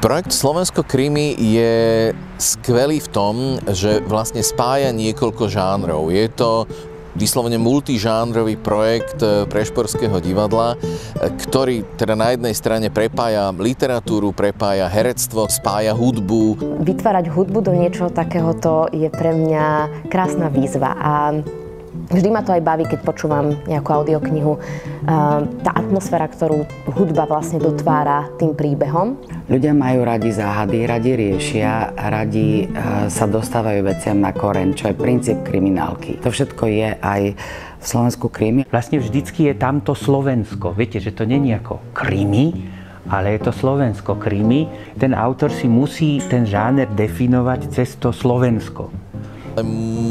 Projekt Slovensko Krimi je skvelý v tom, že vlastne spája niekoľko žánrov. Je to vyslovene multižánrový projekt Prešporského divadla, ktorý teda na jednej strane prepája literatúru, prepája herectvo, spája hudbu. Vytvárať hudbu do niečoho takéhoto je pre mňa krásna výzva a vždy ma to aj baví, keď počúvam nejakú audioknihu. Tá atmosféra, ktorú hudba vlastne dotvára tým príbehom. Ľudia majú radi záhady, radi riešia, radi sa dostávajú veciam na koreň, čo je princíp kriminálky. To všetko je aj v Slovensku krimi. Vlastne vždycky je tamto Slovensko. Viete, že to nie je ako krimi, ale je to Slovensko krimi. Ten autor si musí ten žáner definovať cez to Slovensko.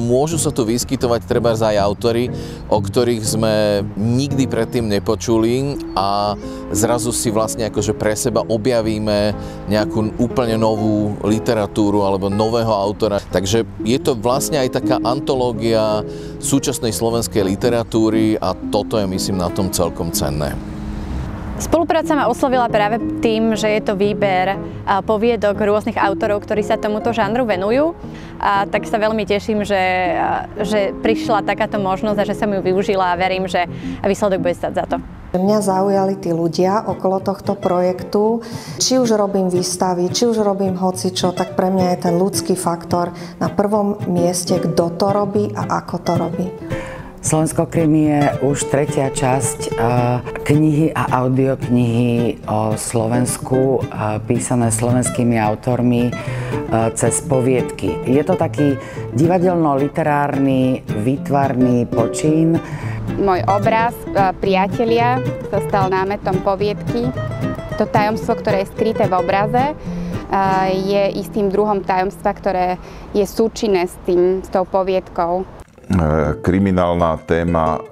Môžu sa tu vyskytovať trebárs aj autori, o ktorých sme nikdy predtým nepočuli a zrazu si vlastne akože pre seba objavíme nejakú úplne novú literatúru alebo nového autora. Takže je to vlastne aj taká antológia súčasnej slovenskej literatúry a toto je, myslím, na tom celkom cenné. Spolupráca ma oslovila práve tým, že je to výber poviedok rôznych autorov, ktorí sa tomuto žánru venujú. A tak sa veľmi teším, že prišla takáto možnosť a že som ju využila a verím, že výsledok bude stať za to. Mňa zaujali tí ľudia okolo tohto projektu. Či už robím výstavy, či už robím hocičo, tak pre mňa je ten ľudský faktor na prvom mieste, kto to robí a ako to robí. Slovensko krimi je už tretia časť knihy a audioknihy o Slovensku, písané slovenskými autormi cez poviedky. Je to taký divadelno-literárny, výtvarný počín. Môj obraz Priatelia sa stal námetom poviedky. To tajomstvo, ktoré je skryté v obraze, je istým druhom tajomstva, ktoré je súčinné s tou poviedkou. Kriminálna téma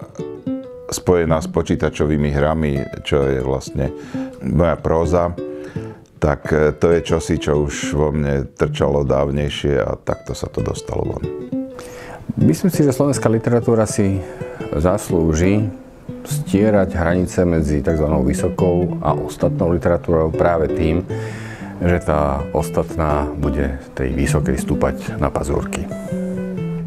spojená s počítačovými hrami, čo je vlastne moja próza, tak to je čosi, čo už vo mne trčalo dávnejšie a takto sa to dostalo von. Myslím si, že slovenská literatúra si zaslúži stierať hranice medzi tzv. Vysokou a ostatnou literatúrou práve tým, že tá ostatná bude tej vysokej stúpať na pazúrky.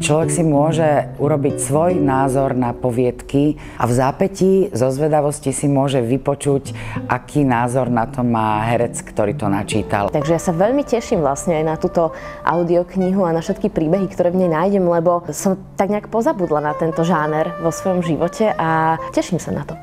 Človek si môže urobiť svoj názor na poviedky a v zápätí zo zvedavosti si môže vypočuť, aký názor na to má herec, ktorý to načítal. Takže ja sa veľmi teším vlastne aj na túto audioknihu a na všetky príbehy, ktoré v nej nájdem, lebo som tak nejak pozabudla na tento žáner vo svojom živote a teším sa na to.